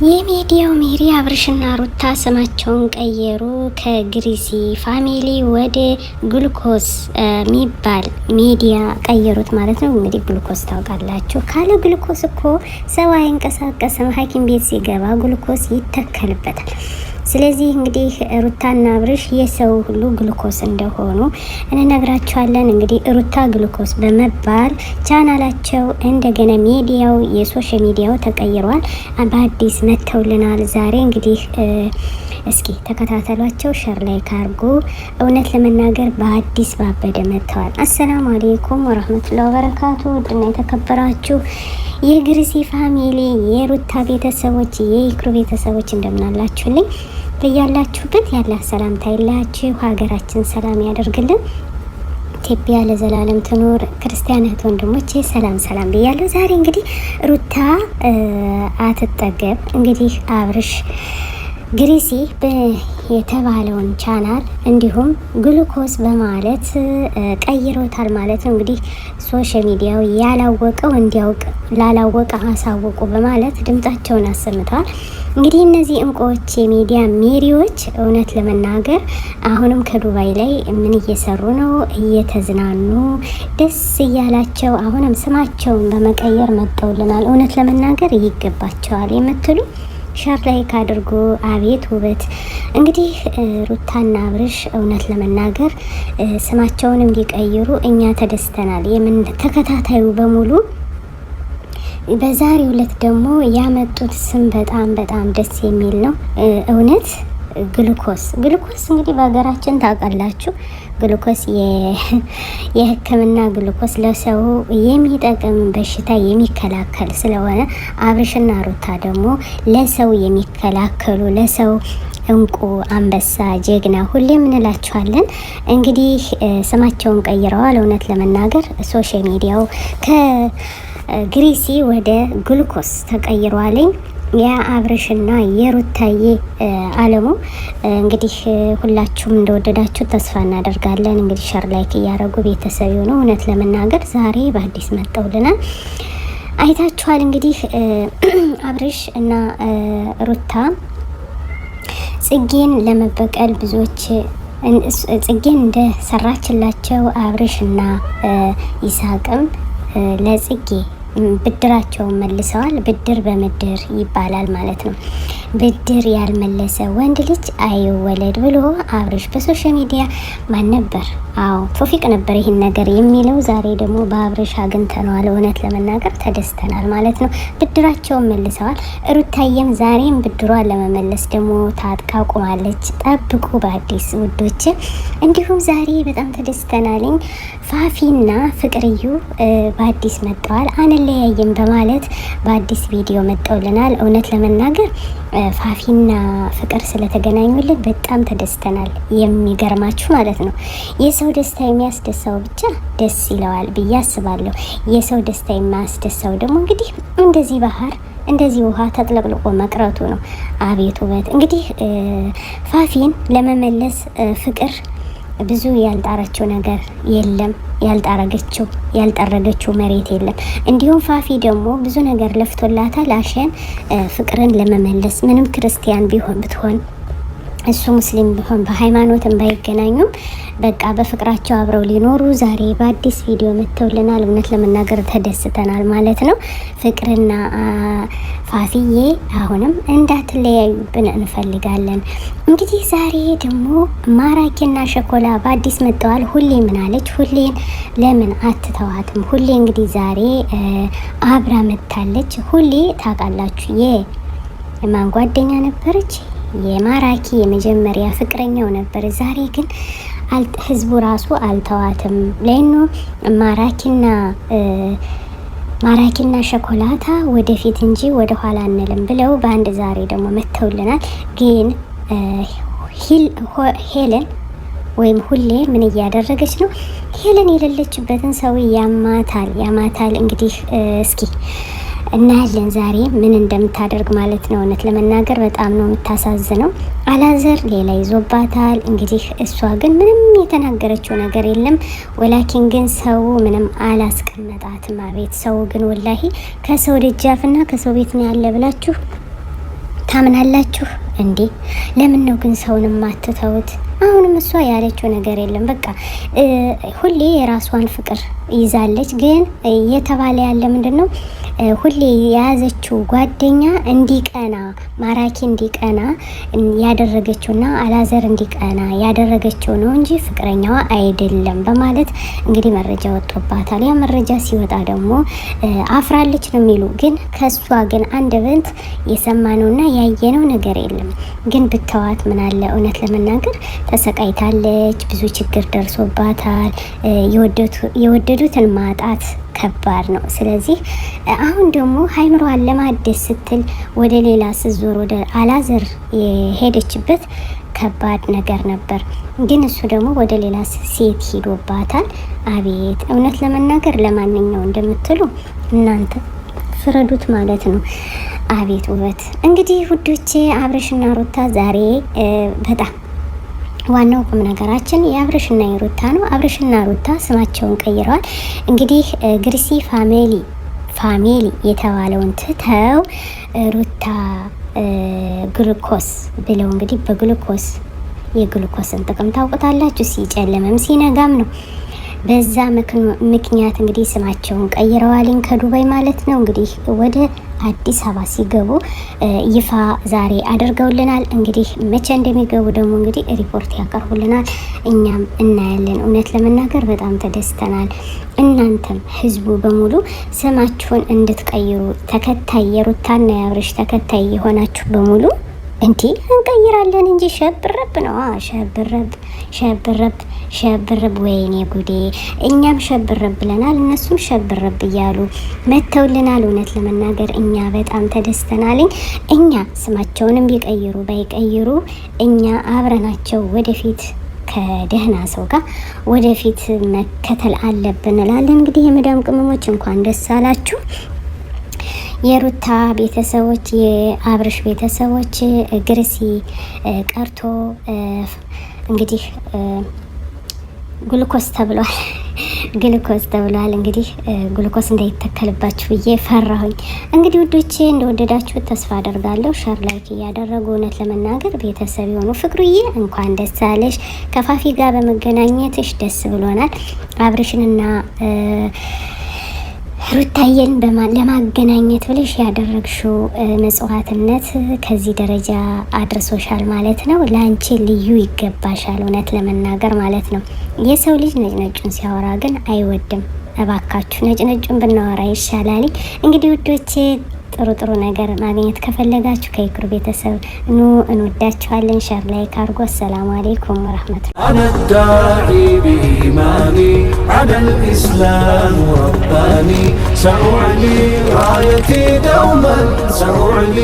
የሚዲያው ሜሪ አብርሽና ሩታ ስማቸውን ቀየሩ። ከግሪሲ ፋሚሊ ወደ ግሉኮስ የሚባል ሚዲያ ቀየሩት ማለት ነው። እንግዲህ ግሉኮስ ታውቃላችሁ፣ ካለ ግሉኮስ እኮ ሰው አይንቀሳቀስም። ሐኪም ቤት ሲገባ ግሉኮስ ይተከልበታል። ስለዚህ እንግዲህ ሩታና አብርሽ የሰው ሁሉ ግሉኮስ እንደሆኑ እንነግራቸዋለን። እንግዲህ ሩታ ግሉኮስ በመባል ቻናላቸው እንደገና ሚዲያው የሶሻል ሚዲያው ተቀይሯል። በአዲስ መተውልናል። ዛሬ እንግዲህ እስኪ ተከታተሏቸው፣ ሸር ላይ ካርጎ እውነት ለመናገር በአዲስ ባበደ መተዋል። አሰላሙ አሌይኩም ወረህመቱላሂ ወበረካቱ። ውድና የተከበራችሁ የግሪሲ ፋሚሊ የሩታ ቤተሰቦች የኢክሩ ቤተሰቦች እንደምናላችሁልኝ በያላችሁበት ያለ ሰላምታ ይላችሁ። ሀገራችን ሰላም ያደርግልን። ኢትዮጵያ ለዘላለም ትኖር። ክርስቲያን እህት ወንድሞቼ ሰላም ሰላም ብያለሁ። ዛሬ እንግዲህ ሩታ አትጠገብ እንግዲህ አብርሽ ግሪሲ የተባለውን ቻናል እንዲሁም ግሉኮስ በማለት ቀይሮታል ማለት ነው። እንግዲህ ሶሻል ሚዲያው ያላወቀው እንዲያውቅ ላላወቀ አሳወቁ በማለት ድምጻቸውን አሰምተዋል። እንግዲህ እነዚህ እንቁዎች የሚዲያ ሜሪዎች እውነት ለመናገር አሁንም ከዱባይ ላይ ምን እየሰሩ ነው? እየተዝናኑ ደስ እያላቸው አሁንም ስማቸውን በመቀየር መጠውልናል። እውነት ለመናገር ይገባቸዋል የምትሉ ሸር ላይክ አድርጎ። አቤት ውበት! እንግዲህ ሩታና አብርሽ እውነት ለመናገር ስማቸውንም ቢቀይሩ እኛ ተደስተናል። የምን ተከታታዩ በሙሉ በዛሬው ዕለት ደግሞ ያመጡት ስም በጣም በጣም ደስ የሚል ነው። እውነት ግሉኮስ እንግዲህ በሀገራችን ታውቃላችሁ፣ ግሉኮስ የሕክምና ግሉኮስ ለሰው የሚጠቅም በሽታ የሚከላከል ስለሆነ አብርሽና ሩታ ደግሞ ለሰው የሚከላከሉ ለሰው እንቁ አንበሳ ጀግና ሁሌም እንላችኋለን። እንግዲህ ስማቸውን ቀይረዋል። እውነት ለመናገር ሶሻል ሚዲያው ከግሪሲ ወደ ግሉኮስ ተቀይሯልኝ። የአብርሽና የሩታዬ አለሙ እንግዲህ ሁላችሁም እንደወደዳችሁ ተስፋ እናደርጋለን። እንግዲህ ሸር ላይክ እያደረጉ ቤተሰብ ነው። እውነት ለመናገር ዛሬ በአዲስ መጠውልናል። አይታችኋል። እንግዲህ አብርሽ እና ሩታ ጽጌን ለመበቀል ብዙዎች ጽጌን እንደሰራችላቸው አብርሽና ይስሐቅም ለጽጌ ብድራቸውን መልሰዋል። ብድር በምድር ይባላል ማለት ነው። ብድር ያልመለሰ ወንድ ልጅ አይወለድ ብሎ አብርሽ በሶሻል ሚዲያ ማን ነበር? አዎ ቶፊቅ ነበር ይህን ነገር የሚለው። ዛሬ ደግሞ በአብርሽ አግኝተነዋል። እውነት ለመናገር ተደስተናል ማለት ነው። ብድራቸውን መልሰዋል። ሩታየም ዛሬም ብድሯን ለመመለስ ደግሞ ታጥቃ ቆማለች። ጠብቁ በአዲስ ውዶች። እንዲሁም ዛሬ በጣም ተደስተናልኝ። ፋፊና ፍቅርዩ በአዲስ መጥተዋል። አንለያይም በማለት በአዲስ ቪዲዮ መጠውልናል። እውነት ለመናገር ፋፊና ፍቅር ስለተገናኙልን በጣም ተደስተናል። የሚገርማችሁ ማለት ነው የሰው ደስታ የሚያስደሳው ብቻ ደስ ይለዋል ብዬ አስባለሁ። የሰው ደስታ የማያስደሳው ደግሞ እንግዲህ እንደዚህ ባህር እንደዚህ ውሃ ተጥለቅልቆ መቅረቱ ነው። አቤት ውበት! እንግዲህ ፋፊን ለመመለስ ፍቅር ብዙ ያልጣረችው ነገር የለም። ያልጠረገችው መሬት የለም። እንዲሁም ፋፊ ደግሞ ብዙ ነገር ለፍቶላታል። አሸን ፍቅርን ለመመለስ ምንም ክርስቲያን ብትሆን እሱ ሙስሊም ቢሆን በሃይማኖትም ባይገናኙም በቃ በፍቅራቸው አብረው ሊኖሩ ዛሬ በአዲስ ቪዲዮ መተውልናል። እውነት ለመናገር ተደስተናል ማለት ነው። ፍቅርና ፋፊዬ አሁንም እንዳትለያዩብን እንፈልጋለን። እንግዲህ ዛሬ ደግሞ ማራኪና ሸኮላ በአዲስ መጥተዋል። ሁሌ ምን አለች? ሁሌን ለምን አትተዋትም? ሁሌ እንግዲህ ዛሬ አብራ መታለች። ሁሌ ታውቃላችሁ የማን ጓደኛ ነበረች? የማራኪ የመጀመሪያ ፍቅረኛው ነበር። ዛሬ ግን ህዝቡ ራሱ አልተዋትም። ለይኖ ማራኪና ሸኮላታ ወደፊት እንጂ ወደ ኋላ አንልም ብለው በአንድ ዛሬ ደግሞ መተውልናል። ግን ሄለን ወይም ሁሌ ምን እያደረገች ነው? ሄለን የሌለችበትን ሰው ያማታል። እንግዲህ እስኪ እናያለን ዛሬ ምን እንደምታደርግ ማለት ነው። እውነት ለመናገር በጣም ነው የምታሳዝነው። አላዘር ሌላ ይዞባታል። እንግዲህ እሷ ግን ምንም የተናገረችው ነገር የለም። ወላኪን ግን ሰው ምንም አላስቀመጣትም። አቤት ሰው ግን ወላሂ ከሰው ደጃፍና ከሰው ቤት ነው ያለ ብላችሁ ታምናላችሁ እንዴ? ለምን ነው ግን ሰውን ማትተውት? አሁንም እሷ ያለችው ነገር የለም። በቃ ሁሌ የራሷን ፍቅር ይዛለች። ግን እየተባለ ያለ ምንድነው ሁሌ የያዘችው ጓደኛ እንዲቀና ማራኪ እንዲቀና ያደረገችውና አላዘር እንዲቀና ያደረገችው ነው እንጂ ፍቅረኛዋ አይደለም በማለት እንግዲህ መረጃ ወጥቶባታል። ያ መረጃ ሲወጣ ደግሞ አፍራለች ነው የሚሉ። ግን ከሷ ግን አንደበት የሰማነውና ያየነው ነገር የለም። ግን ብተዋት ምን አለ? እውነት ለመናገር ተሰቃይታለች፣ ብዙ ችግር ደርሶባታል። የወደዱትን ማጣት ከባድ ነው። ስለዚህ አሁን ደግሞ ሀይምሮዋን ለማደስ ስትል ወደ ሌላ ስትዞር ወደ አላዘር የሄደችበት ከባድ ነገር ነበር። ግን እሱ ደግሞ ወደ ሌላ ሴት ሂዶባታል። አቤት እውነት ለመናገር ለማንኛው እንደምትሉ እናንተ ፍረዱት ማለት ነው። አቤት ውበት! እንግዲህ ውዶቼ አብርሽና ሩታ ዛሬ በጣም ዋናው ቁም ነገራችን የአብርሽና የሩታ ነው። አብርሽና ሩታ ስማቸውን ቀይረዋል። እንግዲህ ግሪሲ ፋሚሊ የተባለውን ትተው ሩታ ግሉኮስ ብለው እንግዲህ በግሉኮስ የግሉኮስን ጥቅም ታውቁታላችሁ። ሲጨለምም ሲነጋም ነው። በዛ ምክንያት እንግዲህ ስማቸውን ቀይረዋልኝ ከዱባይ ማለት ነው። እንግዲህ ወደ አዲስ አበባ ሲገቡ ይፋ ዛሬ አድርገውልናል። እንግዲህ መቼ እንደሚገቡ ደግሞ እንግዲህ ሪፖርት ያቀርቡልናል፣ እኛም እናያለን። እውነት ለመናገር በጣም ተደስተናል። እናንተም ህዝቡ በሙሉ ስማችሁን እንድትቀይሩ ተከታይ የሩታና የአብርሽ ተከታይ የሆናችሁ በሙሉ እንዲ እንቀይራለን እንጂ ሸብረብ ነው። ሸብረብ ወይኔ ጉዴ! እኛም ሸብረብ ብለናል፣ እነሱም ሸብረብ እያሉ መተውልናል። እውነት ለመናገር እኛ በጣም ተደስተናልኝ። እኛ ስማቸውንም ቢቀይሩ ባይቀይሩ እኛ አብረናቸው ወደፊት ከደህና ሰው ጋር ወደፊት መከተል አለብን እላለን። እንግዲህ የመዳም ቅመሞች እንኳን ደስ አላችሁ። የሩታ ቤተሰቦች፣ የአብርሽ ቤተሰቦች ግርሲ ቀርቶ እንግዲህ ግሉኮስ ተብሏል። እንግዲህ ግሉኮስ እንዳይተከልባችሁ ብዬ ፈራሁኝ። እንግዲህ ውዶቼ እንደወደዳችሁ ተስፋ አደርጋለሁ። ሸር ላይክ እያደረጉ እውነት ለመናገር ቤተሰብ የሆኑ ፍቅሩዬ እንኳን ደስ አለሽ። ከፋፊ ጋር በመገናኘትሽ ደስ ብሎናል። አብርሽንና ሩታዬን ለማገናኘት ብለሽ ያደረግሽው መጽዋዕትነት ከዚህ ደረጃ አድርሶሻል ማለት ነው። ለአንቺ ልዩ ይገባሻል፣ እውነት ለመናገር ማለት ነው። የሰው ልጅ ነጭነጩን ሲያወራ ግን አይወድም። እባካችሁ ነጭነጩን ብናወራ ይሻላል። እንግዲህ ውዶቼ ጥሩ ነገር ማግኘት ከፈለጋችሁ ከይክሩ ቤተሰብ ኑ፣ እንወዳችኋለን። ሸር ላይክ አድርጉ። አሰላሙ አለይኩም ወራህመቱላሂ አነዳዒ ቢኢማኒ ዐለል ኢስላም ረባኒ ሰኡዕሊ ራየቲ ደውመን ሰኡዕሊ